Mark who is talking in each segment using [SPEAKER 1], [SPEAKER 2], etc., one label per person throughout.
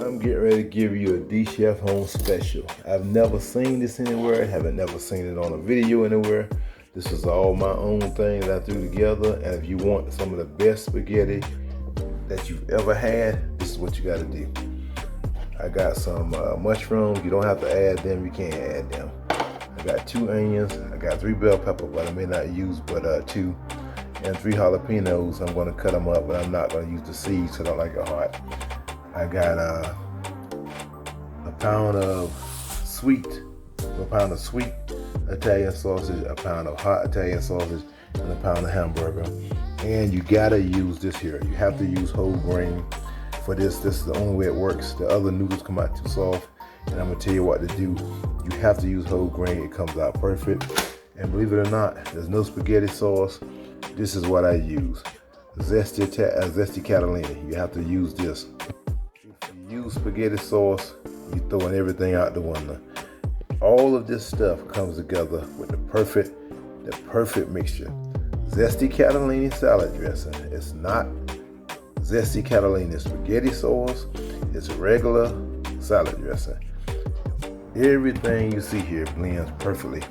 [SPEAKER 1] I'm getting ready to give you a D Chef Home special. I've never seen this anywhere, haven't never seen it on a video anywhere. This is all my own thing that I threw together, and if you want some of the best spaghetti that you've ever had, this is what you gotta do. I got some mushrooms. You don't have to add them, you can't add them. I got 2 onions, I got 3 bell peppers, but I may not use but 2, and 3 jalapenos. I'm gonna cut them up, but I'm not gonna use the seeds because I don't like it hot. I got a pound of sweet Italian sausage, a pound of hot Italian sausage, and a pound of hamburger. And you gotta use this here. You have to use whole grain for this. This is the only way it works. The other noodles come out too soft, and I'm gonna tell you what to do. You have to use whole grain. It comes out perfect. And believe it or not, there's no spaghetti sauce. This is what I use. Zesty Catalina. You have to use this. If you use spaghetti sauce, you're throwing everything out the window. All of this stuff comes together with the perfect mixture. Zesty Catalina salad dressing. It's not Zesty Catalina spaghetti sauce. It's regular salad dressing. Everything you see here blends perfectly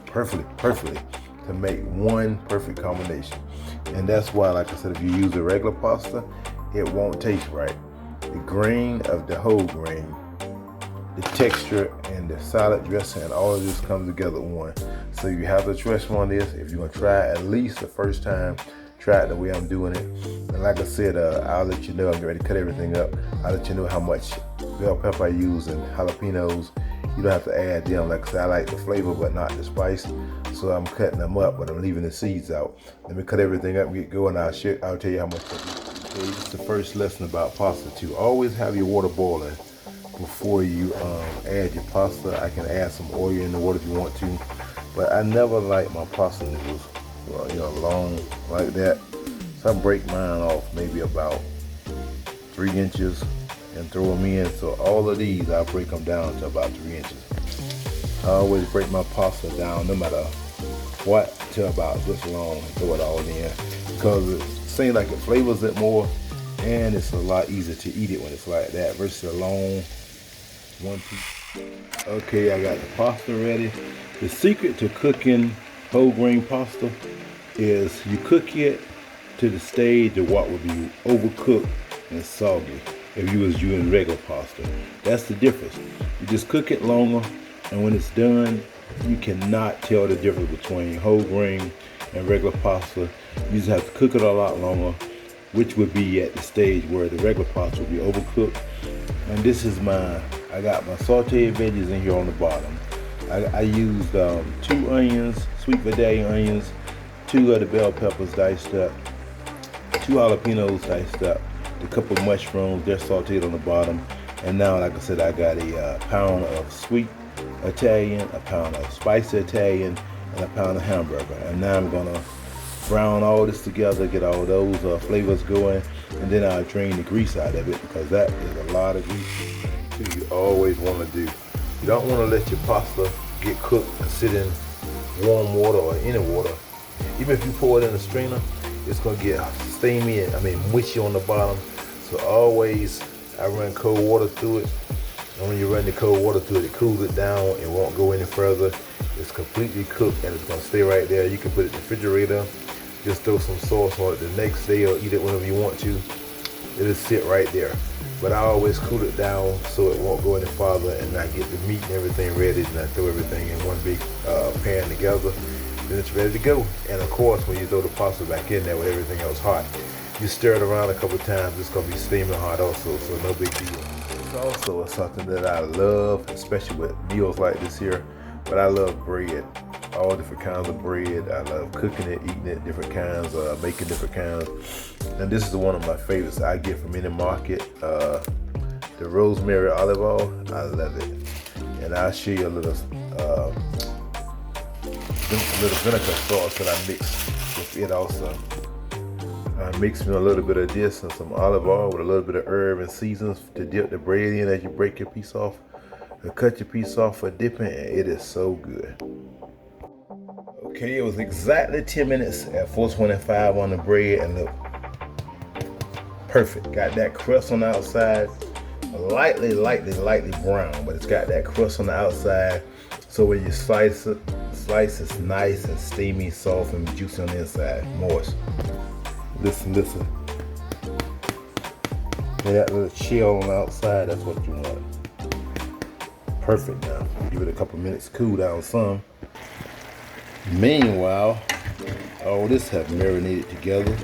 [SPEAKER 1] to make one perfect combination. And that's why, like I said, if you use a regular pasta, it won't taste right. The grain of the whole grain, the texture, and the salad dressing, and all of this comes together in one. So you have to trust me on this. If you're gonna try it, at least the first time, try it the way I'm doing it. And like I said, I'll let you know. I'm getting ready to cut everything up. I'll let you know how much bell pepper I use and jalapenos. You don't have to add them. Like I said, I like the flavor but not the spice. So I'm cutting them up, but I'm leaving the seeds out. Let me cut everything up and get going. I'll tell you how much I do. Okay, this is the first lesson about pasta too. Always have your water boiling before you add your pasta. I can add some oil in the water if you want to, but I never like my pasta noodles, long like that. So I break mine off maybe about 3 inches and throw them in. So all of these, I break them down to about 3 inches. I always break my pasta down, no matter what, to about this long and throw it all in, because it seems like it flavors it more, and it's a lot easier to eat it when it's like that versus a long one piece. Okay, I got the pasta ready. The secret to cooking whole grain pasta is you cook it to the stage of what would be overcooked and soggy if you was using regular pasta. That's the difference. You just cook it longer, and when it's done, you cannot tell the difference between whole grain and regular pasta. You just have to cook it a lot longer, which would be at the stage where the regular pasta would be overcooked. And this is mine. I got my sauteed veggies in here on the bottom. I used 2 onions, sweet Vidalia onions, 2 of the bell peppers diced up, 2 jalapenos diced up, a couple of mushrooms, they're sauteed on the bottom. And now, like I said, I got a pound of sweet Italian, a pound of spicy Italian, and a pound of hamburger. And now I'm gonna brown all this together, get all those flavors going, and then I'll drain the grease out of it, because that is a lot of grease. You always want to do. You don't want to let your pasta get cooked and sit in warm water or any water. Even if you pour it in a strainer, it's gonna get steamy and mushy on the bottom. So always, I run cold water through it. And when you run the cold water through it, it cools it down. It won't go any further. It's completely cooked and it's gonna stay right there. You can put it in the refrigerator. Just throw some sauce on it the next day or eat it whenever you want to. It'll sit right there. But I always cool it down so it won't go any farther, and I get the meat and everything ready, and I throw everything in one big pan together. Then it's ready to go. And of course, when you throw the pasta back in there with everything else hot, you stir it around a couple times. It's gonna be steaming hot also, so no big deal. It's also something that I love, especially with meals like this here, but I love bread. All different kinds of bread. I love cooking it, eating it, different kinds, making different kinds. And this is one of my favorites I get from any market. The rosemary olive oil, I love it. And I'll show you a little vinegar sauce that I mix with it also. I mix me a little bit of this and some olive oil with a little bit of herb and seasons to dip the bread in as you break your piece off. You cut your piece off for dipping, and it is so good. Okay, it was exactly 10 minutes at 425 on the bread, and look, perfect. Got that crust on the outside, lightly brown, but it's got that crust on the outside. So when you slice it's nice and steamy, soft, and juicy on the inside, moist. Listen. And that little chill on the outside, that's what you want. Perfect now. Give it a couple minutes, cool down some. Meanwhile, all this have marinated together.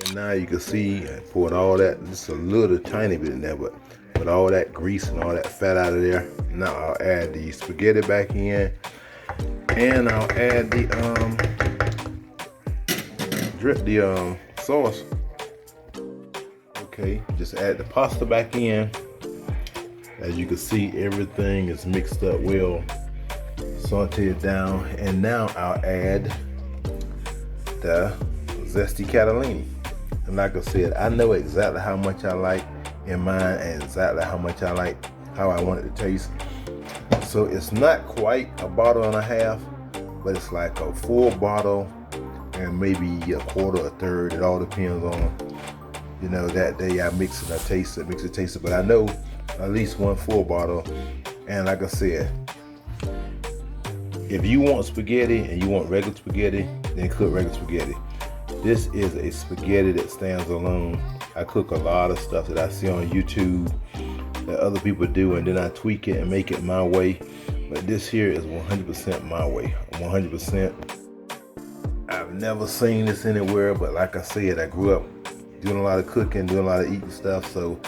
[SPEAKER 1] And now you can see I poured all that, just a little tiny bit in there, but with all that grease and all that fat out of there. Now I'll add the spaghetti back in, and I'll add the sauce. Okay, just add the pasta back in. As you can see, everything is mixed up well, sauteed down, and now I'll add the zesty catalini. And like I said, I know exactly how much I like in mine and exactly how much I like, how I want it to taste. So it's not quite a bottle and a half, but it's like a full bottle and maybe a quarter, a third. It all depends on, you know, that day I mix it, I taste it. But I know at least one full bottle. And like I said, if you want spaghetti and you want regular spaghetti, then cook regular spaghetti. This is a spaghetti that stands alone. I cook a lot of stuff that I see on YouTube that other people do, and then I tweak it and make it my way. But this here is 100% my way, 100%. I've never seen this anywhere, but like I said, I grew up doing a lot of cooking, doing a lot of eating stuff, so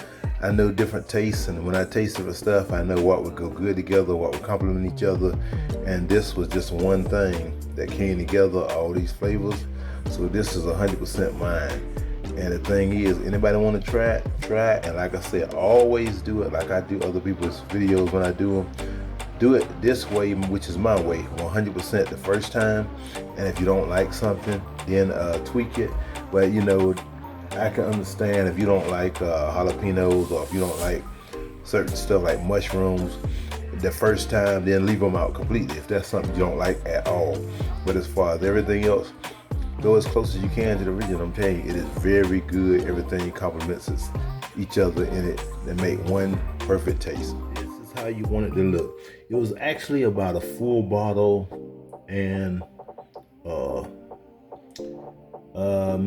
[SPEAKER 1] I know different tastes, and when I taste different stuff, I know what would go good together, what would complement each other, and this was just one thing that came together, all these flavors. So this is 100% mine. And the thing is, anybody want to try it, and like I said, always do it like I do other people's videos when I do them. Do it this way, which is my way, 100% the first time. And if you don't like something, then tweak it. But you know, I can understand if you don't like jalapenos, or if you don't like certain stuff like mushrooms the first time, then leave them out completely if that's something you don't like at all. But as far as everything else, go as close as you can to the original. I'm telling you, it is very good. Everything complements each other in it and make one perfect taste. This is how you want it to look. It was actually about a full bottle and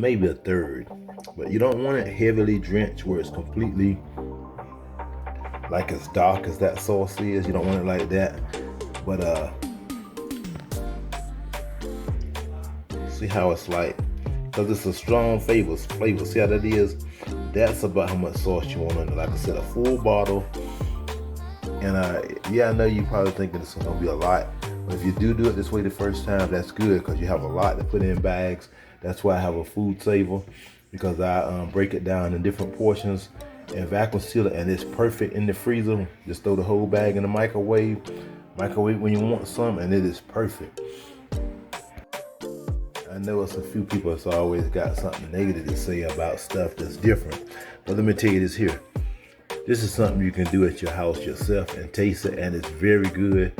[SPEAKER 1] maybe a third. But you don't want it heavily drenched where it's completely like as dark as that sauce is. You don't want it like that. But see how it's like, because it's a strong flavor. See how that is? That's about how much sauce you want on it. Like I said, a full bottle. And yeah, I know you're probably thinking this is gonna be a lot, but if you do it this way the first time, that's good, because you have a lot to put in bags. That's why I have a food saver, because I break it down in different portions and vacuum seal it, and it's perfect in the freezer. Just throw the whole bag in the microwave when you want some, and it is perfect. I know it's a few people that's always got something negative to say about stuff that's different, but let me tell you this here. This is something you can do at your house yourself and taste it, and it's very good,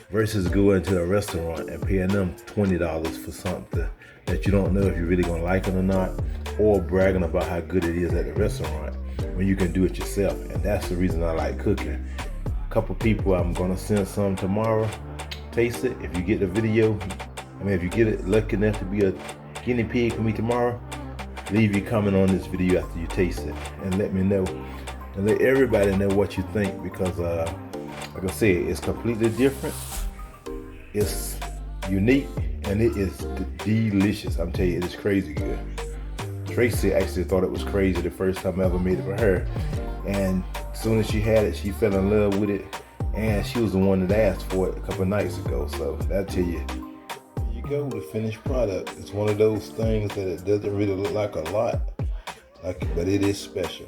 [SPEAKER 1] versus going to a restaurant and paying them $20 for something that you don't know if you're really gonna like it or not, or bragging about how good it is at the restaurant when you can do it yourself. And that's the reason I like cooking. A couple people, I'm gonna send some tomorrow. Taste it. If you get the video, if you get it lucky enough to be a guinea pig for me tomorrow, leave your comment on this video after you taste it and let me know. And let everybody know what you think, because like I said, it's completely different. It's unique, and it is delicious. I'm telling you, it is crazy good. Tracy actually thought it was crazy the first time I ever made it for her. And as soon as she had it, she fell in love with it. And she was the one that asked for it a couple of nights ago. So that'll tell you. There you go, the finished product. It's one of those things that it doesn't really look like a lot, but it is special.